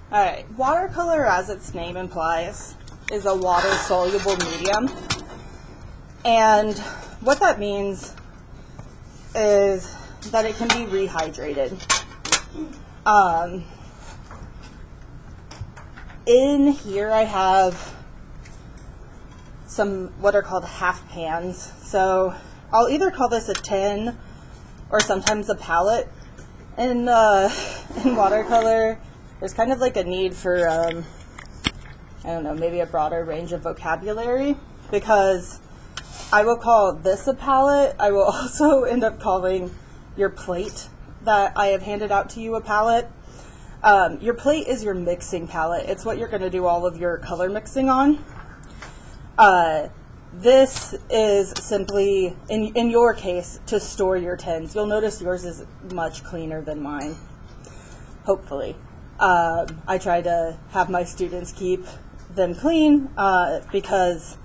Alright, watercolor, as its name implies, is a water-soluble medium. And what that means is that it can be rehydrated. In here I have some what are called half pans. So I'll either call this a tin or sometimes a palette. In watercolor, there's kind of like a need for, I don't know, maybe a broader range of vocabulary, because I will call this a palette. I will also end up calling your plate that I have handed out to you a palette. Your plate is your mixing palette. It's what you're going to do all of your color mixing on. This is simply, in your case, to store your tins. You'll notice yours is much cleaner than mine, hopefully. I try to have my students keep them clean because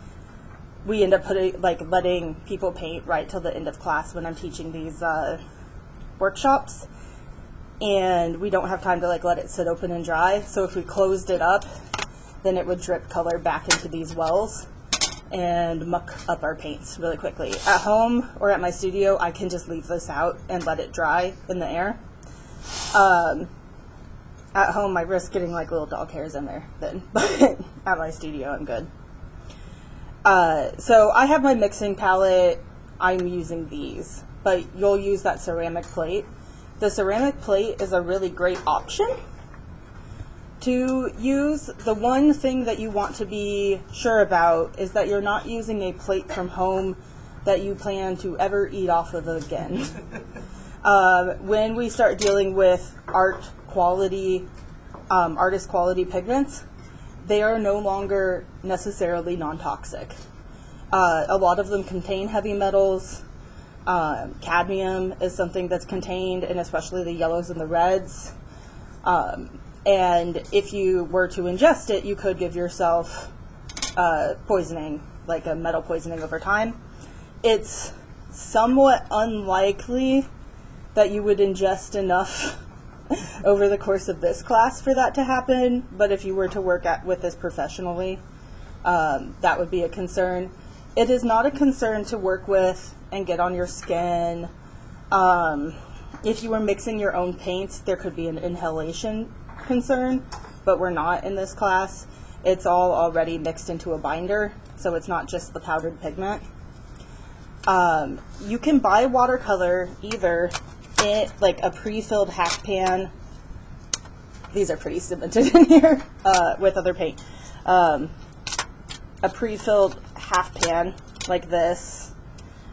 we end up letting people paint right till the end of class when I'm teaching these workshops, and we don't have time to let it sit open and dry. So if we closed it up, then it would drip color back into these wells and muck up our paints really quickly. At home or at my studio, I can just leave this out and let it dry in the air. At home, I risk getting little dog hairs in there then, but at my studio, I'm good. So I have my mixing palette. I'm using these, but you'll use that ceramic plate. The ceramic plate is a really great option to use. The one thing that you want to be sure about is that you're not using a plate from home that you plan to ever eat off of again. When we start dealing with artist quality pigments, they are no longer necessarily non-toxic. A lot of them contain heavy metals. Cadmium is something that's contained, and especially the yellows and the reds. And if you were to ingest it, you could give yourself poisoning, like a metal poisoning over time. It's somewhat unlikely that you would ingest enough over the course of this class for that to happen, but if you were to work with this professionally, that would be a concern. It is not a concern to work with and get on your skin. If you were mixing your own paints, there could be an inhalation concern, but we're not in this class. It's all already mixed into a binder, so it's not just the powdered pigment. You can buy watercolor either in a pre-filled half pan. These are pretty cemented in here with other paint. A pre-filled half pan like this.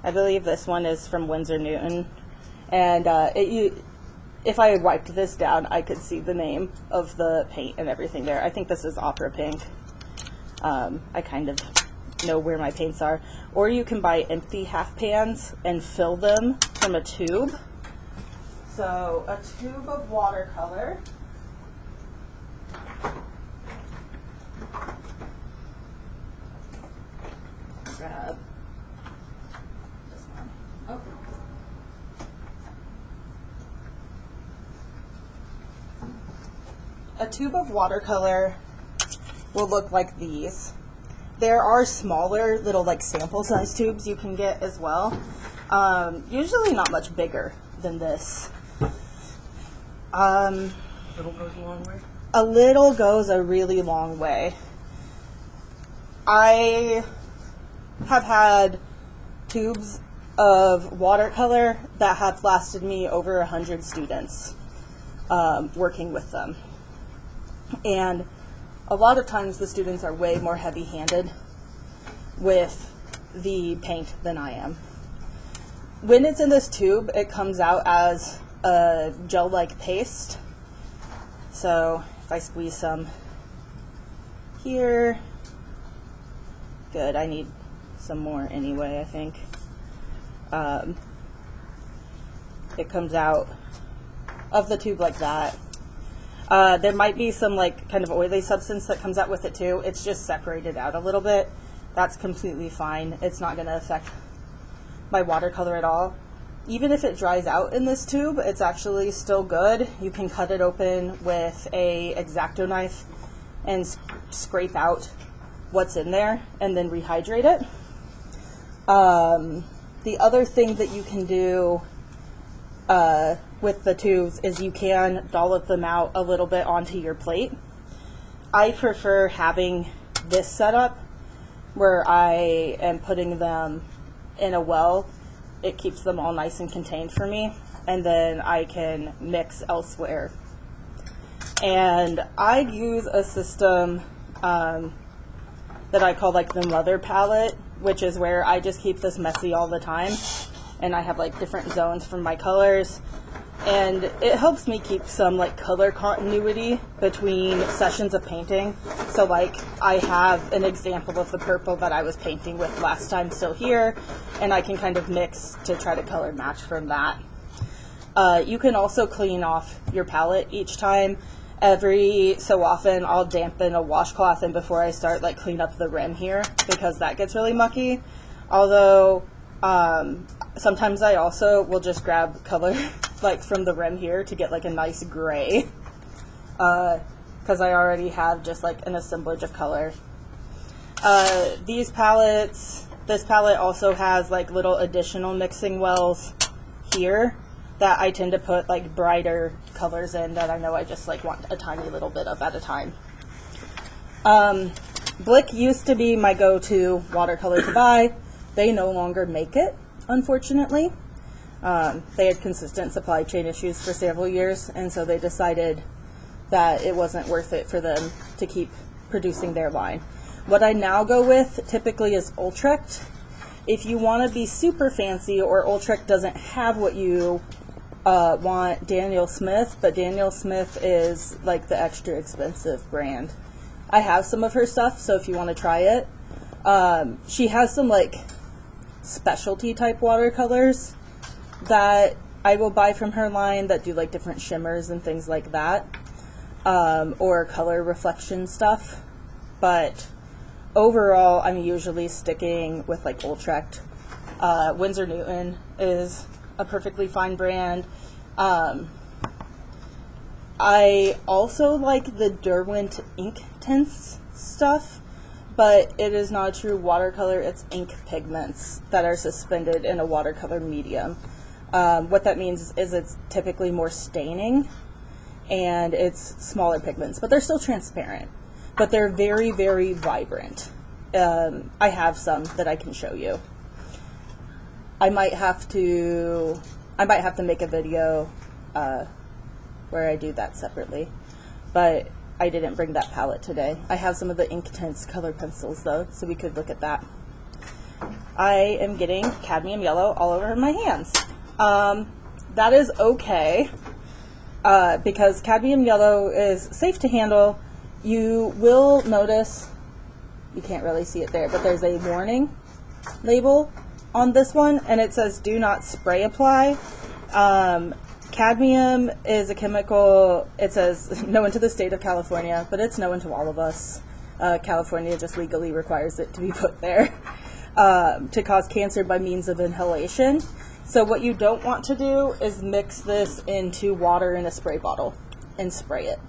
I believe this one is from Winsor Newton, and if I wiped this down, I could see the name of the paint and everything there. I think this is Opera Pink. I kind of know where my paints are. Or you can buy empty half pans and fill them from a tube. So a tube of watercolor. Grab this one. Oh. A tube of watercolor will look like these. There are smaller little sample size tubes you can get as well. Usually not much bigger than this. Little goes a long way? A little goes a really long way. I have had tubes of watercolor that have lasted me over 100 students working with them. And a lot of times the students are way more heavy-handed with the paint than I am. When it's in this tube, it comes out as a gel-like paste. So if I squeeze some here, good, I need some more anyway, I think. It comes out of the tube like that. There might be some kind of oily substance that comes out with it too. It's just separated out a little bit. That's completely fine. It's not going to affect my watercolor at all. even if it dries out in this tube, it's actually still good. You can cut it open with a X-Acto knife and scrape out what's in there and then rehydrate it. The other thing that you can do with the tubes is you can dollop them out a little bit onto your plate. I prefer having this setup where I am putting them in a well. It keeps them all nice and contained for me, and then I can mix elsewhere. And I use a system that I call like the mother palette, which is where I just keep this messy all the time, and I have like different zones for my colors, and it helps me keep some like color continuity between sessions of painting. So like I have an example of the purple that I was painting with last time still here, and I can kind of mix to try to color match from that. You can also clean off your palette each time. Every so often I'll dampen a washcloth and before I start like clean up the rim here, because that gets really mucky. Although sometimes I also will just grab color like from the rim here to get like a nice gray, because I already have just like an assemblage of color. These palettes, this palette also has like little additional mixing wells here that I tend to put like brighter colors in that I know I just like want a tiny little bit of at a time. Blick used to be my go-to watercolor to buy. They no longer make it, unfortunately. They had consistent supply chain issues for several years, and so they decided that it wasn't worth it for them to keep producing their line. What I now go with typically is Ultrecht. If you want to be super fancy, or Ultrecht doesn't have what you want, Daniel Smith, but Daniel Smith is like the extra expensive brand. I have some of her stuff, so if you want to try it. She has some like specialty type watercolors that I will buy from her line that do like different shimmers and things like that, or color reflection stuff. But overall, I'm usually sticking with like Ultrecht. Winsor Newton is a perfectly fine brand. I also like the Derwent ink tints stuff, but it is not a true watercolor. It's ink pigments that are suspended in a watercolor medium. What that means is it's typically more staining, and it's smaller pigments, but they're still transparent. But they're very, very vibrant. I have some that I can show you. I might have to make a video where I do that separately, but I didn't bring that palette today. I have some of the ink tints color pencils though, so we could look at that. I am getting cadmium yellow all over my hands. That is okay, because cadmium yellow is safe to handle. You will notice, you can't really see it there, but there's a warning label on this one, and it says do not spray apply. Cadmium is a chemical, it says known to the state of California, but it's known to all of us. California just legally requires it to be put there, to cause cancer by means of inhalation. So what you don't want to do is mix this into water in a spray bottle and spray it.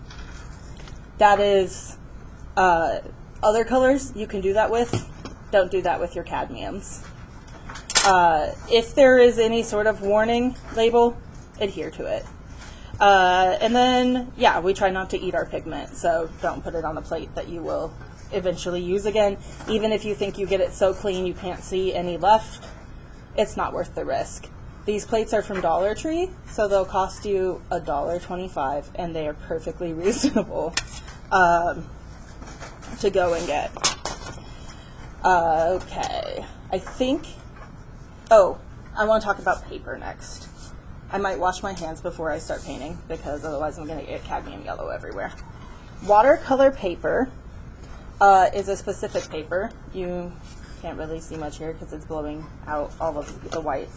That is, other colors you can do that with. Don't do that with your cadmiums. If there is any sort of warning label, adhere to it. And then, yeah, we try not to eat our pigment, so don't put it on a plate that you will eventually use again. Even if you think you get it so clean you can't see any left, it's not worth the risk. These plates are from Dollar Tree, so they'll cost you $1.25, and they are perfectly reasonable to go and get. Okay, I think, oh, I want to talk about paper next. I might wash my hands before I start painting, because otherwise I'm going to get cadmium yellow everywhere. Watercolor paper is a specific paper. You can't really see much here because it's blowing out all of the white.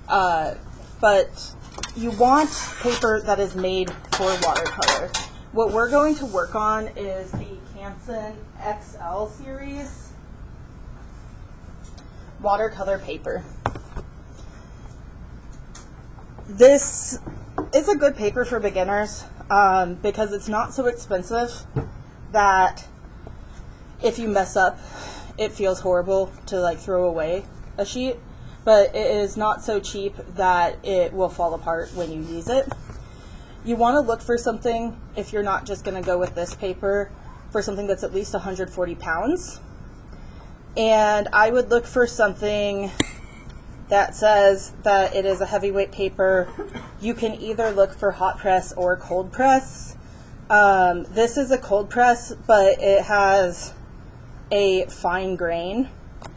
But you want paper that is made for watercolor. What we're going to work on is the Canson XL series watercolor paper. This is a good paper for beginners because it's not so expensive that if you mess up, it feels horrible to like throw away a sheet, but it is not so cheap that it will fall apart when you use it. You want to look for something, if you're not just going to go with this paper, for something that's at least 140 pounds. And I would look for something that says that it is a heavyweight paper. You can either look for hot press or cold press. This is a cold press, but it has a fine grain,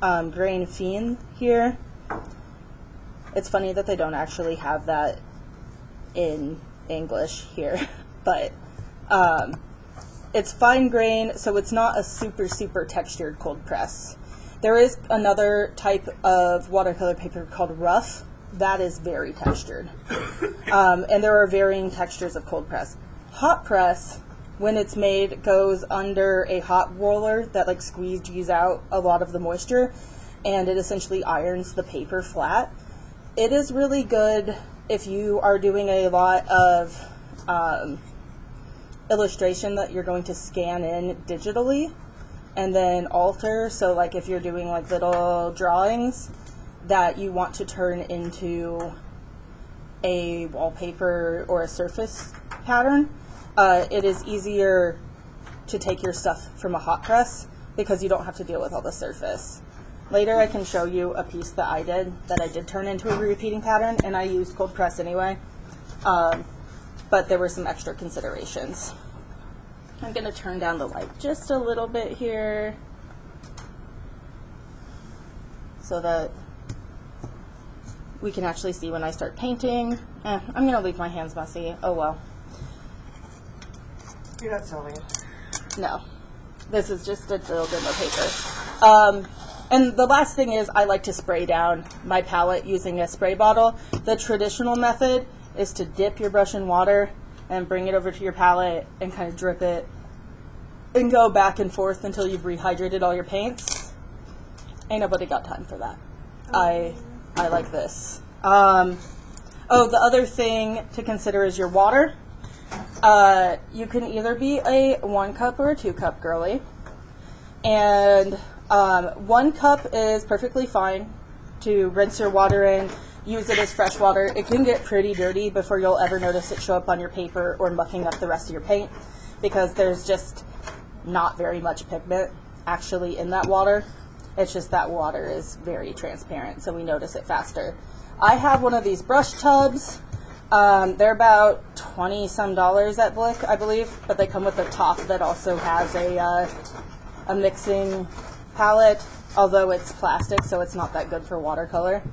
grain fine here. It's funny that they don't actually have that in English here, but it's fine grain, so it's not a super textured cold press. There is another type of watercolor paper called rough that is very textured, and there are varying textures of cold press. Hot press, when it's made, goes under a hot roller that like squeegees out a lot of the moisture, and it essentially irons the paper flat. It is really good if you are doing a lot of illustration that you're going to scan in digitally and then alter. So like if you're doing like little drawings that you want to turn into a wallpaper or a surface pattern, it is easier to take your stuff from a hot press because you don't have to deal with all the surface. Later I can show you a piece that I did turn into a repeating pattern, and I used cold press anyway, but there were some extra considerations. I'm going to turn down the light just a little bit here so that we can actually see when I start painting. I'm going to leave my hands messy. Oh well. You're not selling it. No. This is just a little demo paper. And the last thing is I like to spray down my palette using a spray bottle. The traditional method is to dip your brush in water and bring it over to your palette and kind of drip it and go back and forth until you've rehydrated all your paints. Ain't nobody got time for that. I like this. Oh, the other thing to consider is your water. You can either be a 1 cup or a 2 cup girly. And 1 cup is perfectly fine to rinse your water in, use it as fresh water. It can get pretty dirty before you'll ever notice it show up on your paper or mucking up the rest of your paint because there's just not very much pigment actually in that water. It's just that water is very transparent, so we notice it faster. I have one of these brush tubs. They're about $20-some at Blick, I believe, but they come with a top that also has a mixing palette, although it's plastic, so it's not that good for watercolor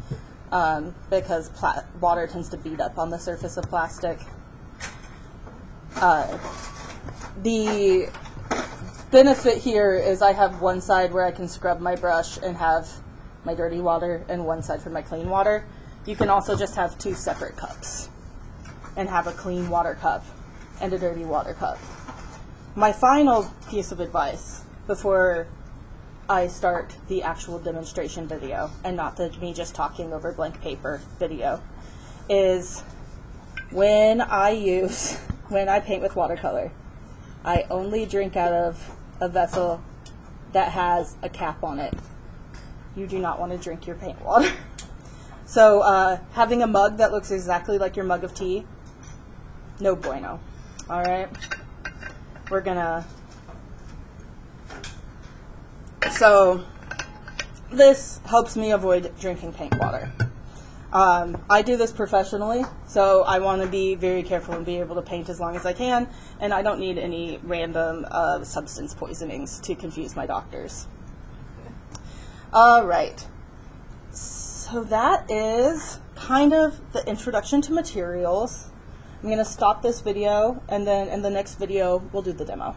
because water tends to beat up on the surface of plastic. The benefit here is I have one side where I can scrub my brush and have my dirty water and one side for my clean water. You can also just have 2 separate cups and have a clean water cup and a dirty water cup. My final piece of advice before I start the actual demonstration video and not the me just talking over blank paper video is when I paint with watercolor, I only drink out of a vessel that has a cap on it. You do not want to drink your paint water. So having a mug that looks exactly like your mug of tea, no bueno. All right, we're gonna. So this helps me avoid drinking paint water. I do this professionally, so I want to be very careful and be able to paint as long as I can, and I don't need any random substance poisonings to confuse my doctors. All right, so that is kind of the introduction to materials. I'm going to stop this video, and then in the next video, we'll do the demo.